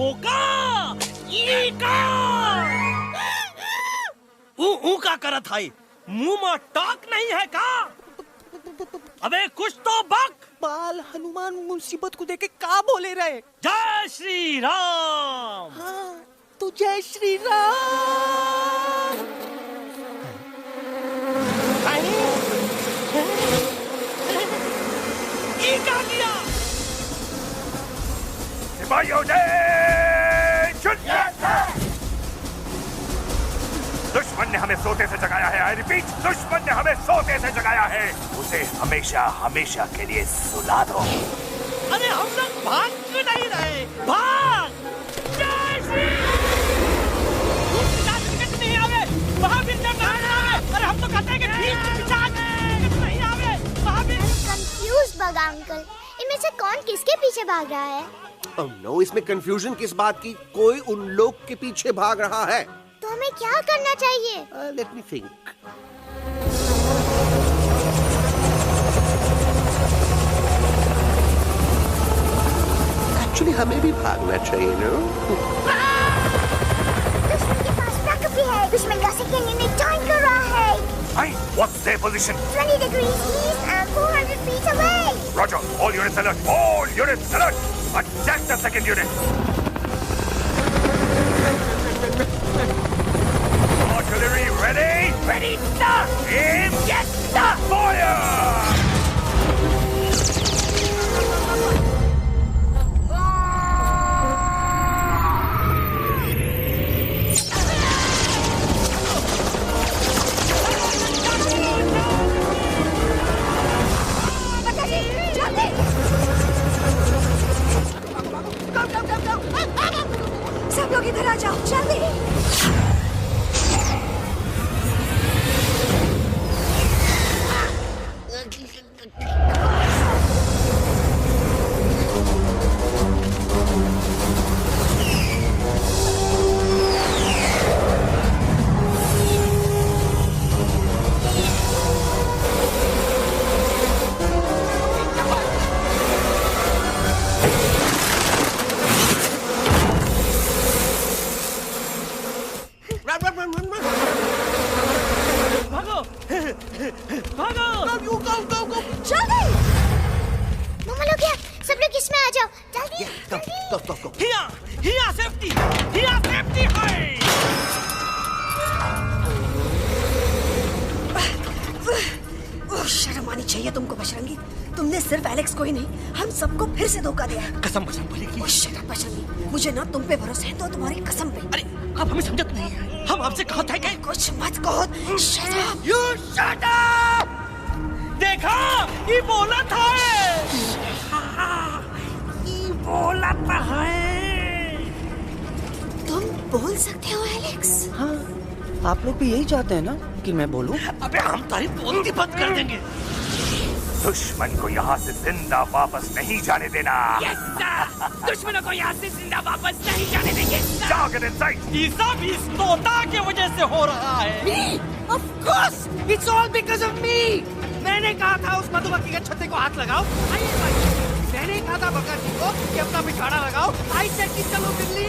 होका ईका ऊ का करत है, मुंह में टॉक नहीं है का? अबे कुछ तो बक। बाल हनुमान मुसीबत को देखे का बोले रहे? जय श्री राम। हाँ तो जय श्री राम। ये क्या किया? सिपाहियों ने दुश्मन ने हमें सोते से जगाया है। आई रिपीट, दुश्मन ने हमें सोते से जगाया है। उसे हमेशा हमेशा के लिए सुला दो। अरे हम लोग भाग क्यों नहीं रहे? भाग! जय श्री नहीं आवे, महावीर जब नहीं आवे। अरे हम तो कहते हैं कि नहीं आवे, महावीर। कंफ्यूज बगा अंकल, इनमें से कौन किसके पीछे भाग रहा है? नो, इसमें कंफ्यूजन किस बात की? कोई उन लोग के पीछे भाग रहा है। तो हमें क्या करना चाहिए? Let me think. एक्चुअली हमें भी भागना चाहिए ना? दुश्मन के पास बैकअप भी है। दुश्मन का सेकंड यूनिट जॉइन कर रहा है। Hey, what's their position? 20 degrees east and 400 feet away. Roger, all units alert. All units alert. Attack the second unit. Artillery ready? Ready, sir. Aim. Yes, sir. Fire! सब लोग इधर आ जाओ, जल्दी। शर्म आनी चाहिए तुमको बजरंगी। तुमने सिर्फ एलेक्स को ही नहीं, हम सबको फिर से धोखा दिया है। कसम कसम बोलेगी। शट अप बजरंगी, मुझे ना तुम पे भरोसा है तो तुम्हारी कसम पे। अरे आप हमें समझत नहीं है। हम आपसे कहा था कि कुछ मत कहो। Shut up. You shut up. देखा, ये बोला था। ये बोला था। तुम बोल सकते हो एलेक्स? हाँ, आप लोग भी यही चाहते हैं ना कि मैं बोलूं? अबे हम तारीफ बोलती बंद कर देंगे। दुश्मन को यहाँ से जिंदा वापस नहीं जाने देना। Yes, sir. दुश्मनों को यहाँ से जिंदा वापस नहीं जाने देंगे। जाओ, get inside. ये सब इस तोता की वजह से हो रहा है। Me? Of course. It's all because of me. मैंने कहा था उस मधुमक्खी के छत्ते को हाथ लगाओ। मैंने कहा था बकर जी को कि अपना पिछवाड़ा लगाओ। आई सेड कि चलो बिल्ली।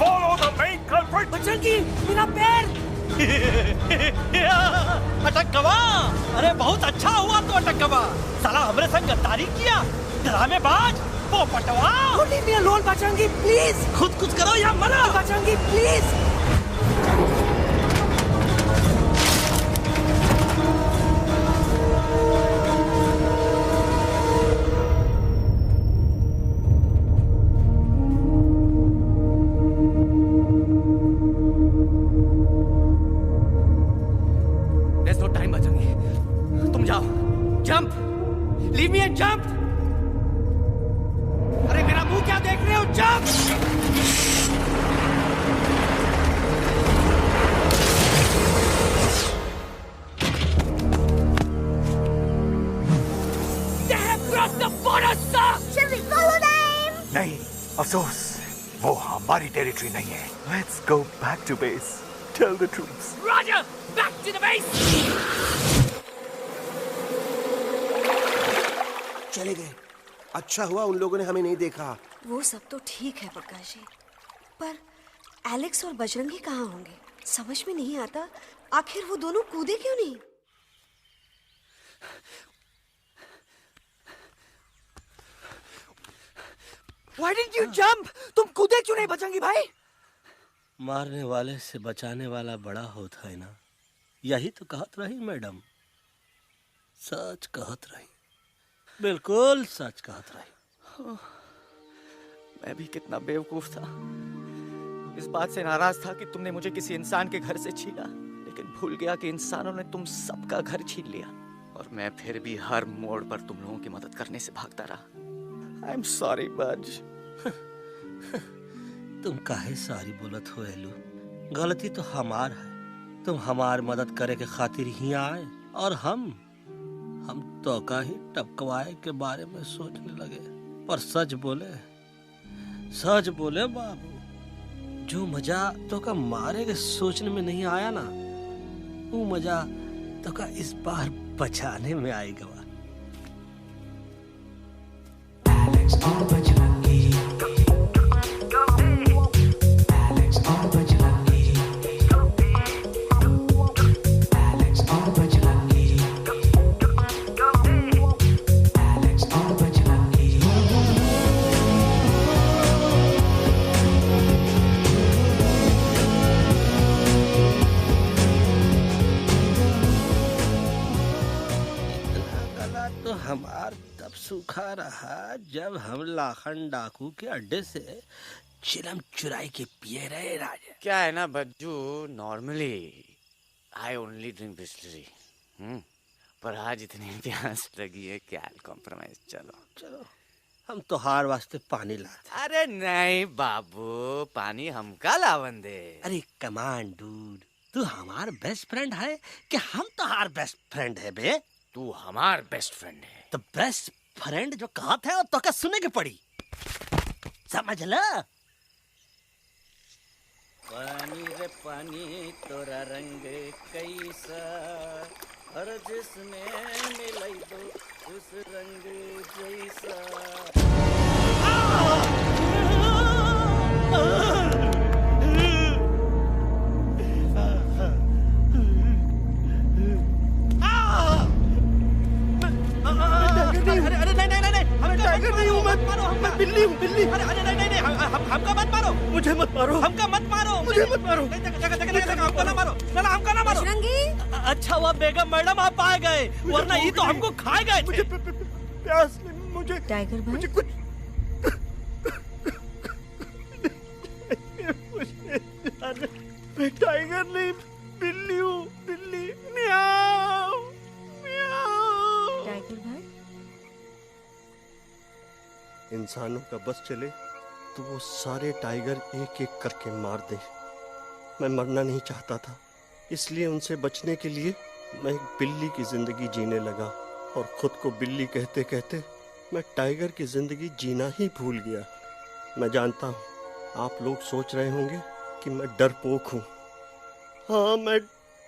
Follow the main culprit. Bajrangi मेरा पैर अटक गवा। अरे बहुत अच्छा हुआ तो अटक गवा। साला हमरे संग गद्दारी किया, ड्रामेबाज, पोपटवा। Leave me alone Bajrangi please. खुद कुछ करो या मरो Bajrangi please. There's no time Bajrangi, तुम जाओ। Jump, leave me and jump. अरे मेरा मुंह क्या देख रहे हो? Jump. They have crossed the border, sir. Shall we follow them? नहीं, अफसोस, वो हमारी टेरिटरी नहीं है। Let's go back to base. Tell the troops. Roger, back to the base. चले गए। अच्छा हुआ उन लोगों ने हमें नहीं देखा। वो सब तो ठीक है प्रकाश जी, पर एलेक्स और बजरंगी कहाँ होंगे? समझ में नहीं आता, आखिर वो दोनों कूदे क्यों नहीं? Why didn't you jump? तुम कूदे क्यों नहीं बजरंगी भाई? मारने वाले से बचाने वाला बड़ा होता है ना, यही तो कहत रही मैडम। सच कहत रही, बिल्कुल सच कहत रही। मैं भी कितना बेवकूफ था। इस बात से नाराज था कि तुमने मुझे किसी इंसान के घर से छीना, लेकिन भूल गया कि इंसानों ने तुम सबका घर छीन लिया, और मैं फिर भी हर मोड़ पर तुम लोगों की मदद करने से भागता रहा। आई एम सॉरी बज। तुम काहे सारी बोलत हो एलू? गलती तो हमार है। तुम हमार मदद करे के खातिर ही आए, और हम तो का ही टपकवाए के बारे में सोचने लगे। पर सच बोले बाबू, जो मजा तो का मारे के सोचने में नहीं आया ना, वो मजा तो का इस बार बचाने में आएगा। हमार तब सूखा रहा जब हम लाखन डाकू के अड्डे से चिलम चुराई के पिए रहे राजा। क्या है ना Bajju, normally I only drink Bisleri, पर आज इतनी प्यास लगी है क्या कॉम्प्रोमाइज। चलो हम तो हार वास्ते पानी लाते। अरे नहीं बाबू, पानी हमका लावन दे। अरे कमान डूड, तू हमार बेस्ट फ्रेंड है कि हम तो हार बेस्ट फ्रेंड है बे? तू हमार बेस्ट फ्रेंड है। तो बेस्ट फ्रेंड जो कहत है तो का सुने के पड़ी, समझ ला। पानी रे पानी तोरा रंग कैसा, हर जिसने मिलाई दो उस रंग जैसा। बिल्ली हूँ, बिल्ली। अरे नहीं, हमका मत मारो। मुझे मत मारो। हमका मत मारो। मुझे मत मारो। हमका ना मारो। ना हमका ना मारो। बजरंगी, अच्छा हुआ बेगम मैडम आप आ गए, वरना ये तो हमको खा गए। मुझे प्यास, मुझे टाइगर भाई, मुझे कुछ मैं टाइगर नहीं, बिल्ली हूँ, बिल्ली। म्याऊ म्याऊ। टाइगर भाई, इंसानों का बस चले तो वो सारे टाइगर एक एक करके मार दे। मैं मरना नहीं चाहता था, इसलिए उनसे बचने के लिए मैं एक बिल्ली की जिंदगी जीने लगा, और खुद को बिल्ली कहते कहते मैं टाइगर की जिंदगी जीना ही भूल गया। मैं जानता हूँ आप लोग सोच रहे होंगे कि मैं डरपोक हूँ। हाँ, मैं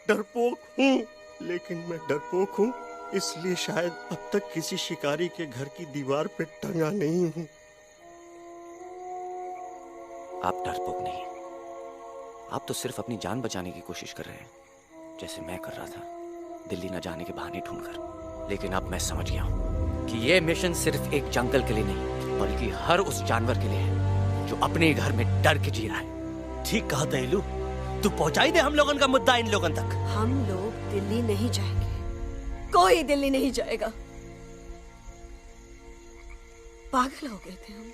डरपोक हूँ, लेकिन मैं डरपोक हूँ इसलिए शायद अब तक किसी शिकारी के घर की दीवार पे टंगा नहीं हूँ। आप डरपोक नहीं, आप तो सिर्फ अपनी जान बचाने की कोशिश कर रहे हैं, जैसे मैं कर रहा था, दिल्ली न जाने के बहाने ढूंढकर। लेकिन अब मैं समझ गया हूं कि यह मिशन सिर्फ एक जंगल के लिए नहीं, बल्कि हर उस जानवर के लिए है जो अपने घर में डर के जी रहा है। ठीक कहा दयालु, तू पहुंचाई दे हम लोगन का मुद्दा इन लोगन तक। हम लोग दिल्ली नहीं जाएंगे, कोई दिल्ली नहीं जाएगा। पागल हो गए थे हम,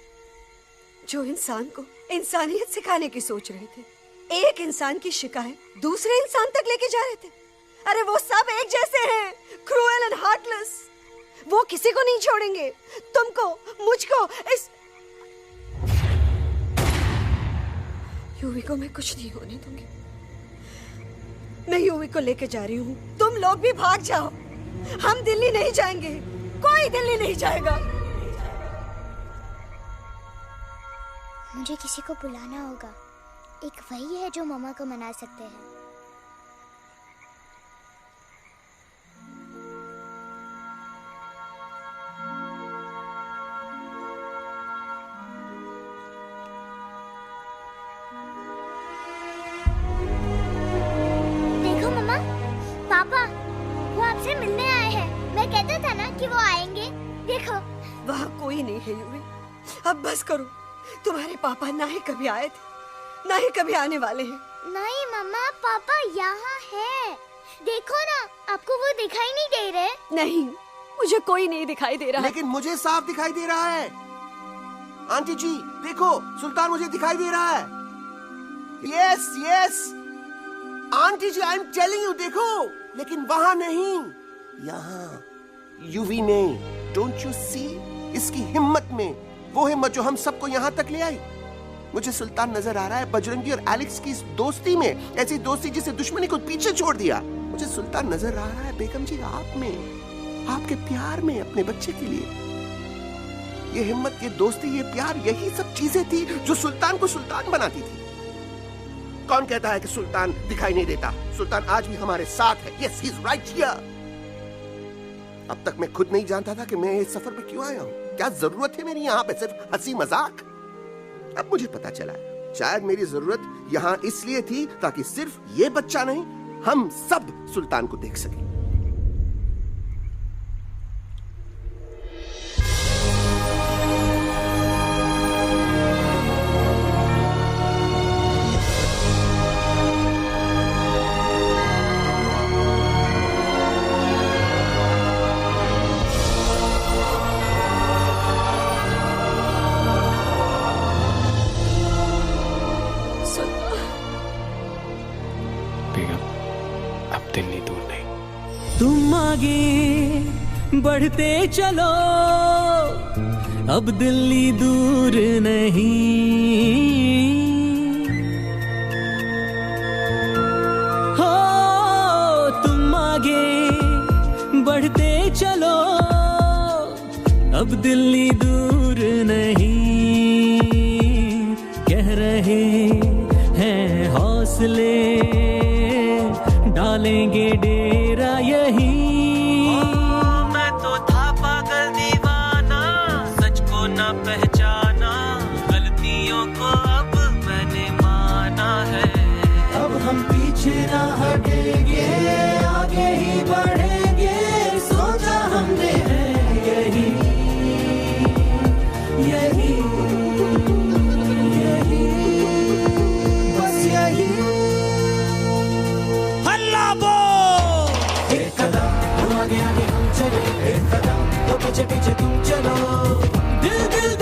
जो इंसान को इंसानियत सिखाने की सोच रहे थे, एक इंसान की शिकायत दूसरे इंसान तक लेके जा रहे थे। अरे वो सब एक जैसे हैं, क्रूएल एंड हार्टलेस। वो किसी को नहीं छोड़ेंगे, तुमको, मुझको, इस यूवी को मैं कुछ नहीं होने दूंगी। मैं यूवी को लेके जा रही हूँ, तुम लोग भी भाग जाओ। हम दिल्ली नहीं जाएंगे, कोई दिल्ली नहीं जाएगा। मुझे किसी को बुलाना होगा, एक वही है जो मम्मा को मना सकते हैं। देखो मम्मा, पापा वो आपसे मिलने आए हैं। मैं कहता था ना कि वो आएंगे। देखो वहाँ कोई नहीं है यूवी, अब बस करो। तुम्हारे पापा ना ही कभी आए थे, ना ही कभी आने वाले हैं। नहीं मम्मा, पापा यहाँ है। देखो ना, आपको वो दिखाई नहीं दे रहे? नहीं, मुझे कोई नहीं दिखाई दे रहा। लेकिन मुझे साफ दिखाई दे रहा है। आंटी जी देखो, सुल्तान मुझे दिखाई दे रहा है। Yes yes aunty ji, I am telling you, देखो। लेकिन वहां नहीं, यहाँ यूवी में। डोंट यू सी इसकी हिम्मत में, वो हिम्मत जो हम सबको यहाँ तक ले आई। मुझे सुल्तान नजर आ रहा है बजरंगी और एलेक्स की इस दोस्ती में, ऐसी दोस्ती जिसे दुश्मनी को पीछे छोड़ दिया। मुझे सुल्तान नजर आ रहा है बेगम जी आप में, आपके प्यार में अपने बच्चे के लिए। ये हिम्मत, ये दोस्ती, ये प्यार, यही सब चीजें थी जो सुल्तान को सुल्तान बनाती थी। कौन कहता है कि सुल्तान दिखाई नहीं देता? सुल्तान आज भी हमारे साथ है। Yes, he is right here. अब तक मैं खुद नहीं जानता था कि मैं इस सफर पे क्यों आया हूँ। क्या जरूरत है मेरी यहाँ पे सिर्फ हंसी मजाक? अब मुझे पता चला है, शायद मेरी जरूरत यहाँ इसलिए थी ताकि सिर्फ ये बच्चा नहीं, हम सब सुल्तान को देख सकें। तुम आगे बढ़ते चलो, अब दिल्ली दूर नहीं। हो तुम आगे बढ़ते चलो, अब दिल्ली दूर नहीं। कह रहे हैं हौसले, डालेंगे डेरा यही। मैं तो था पागल दीवाना, सच को ना पहचाना, गलतियों को अब मैंने माना है। अब हम पीछे ना हटेंगे, आगे ही बढ़ेंगे, सोचा हमने है यही यही यही, बस यही। हल्ला बोल! एक कदम तुम आगे आगे हम चले, एक कदम तो पीछे पीछे तुम चलो। दिल दिल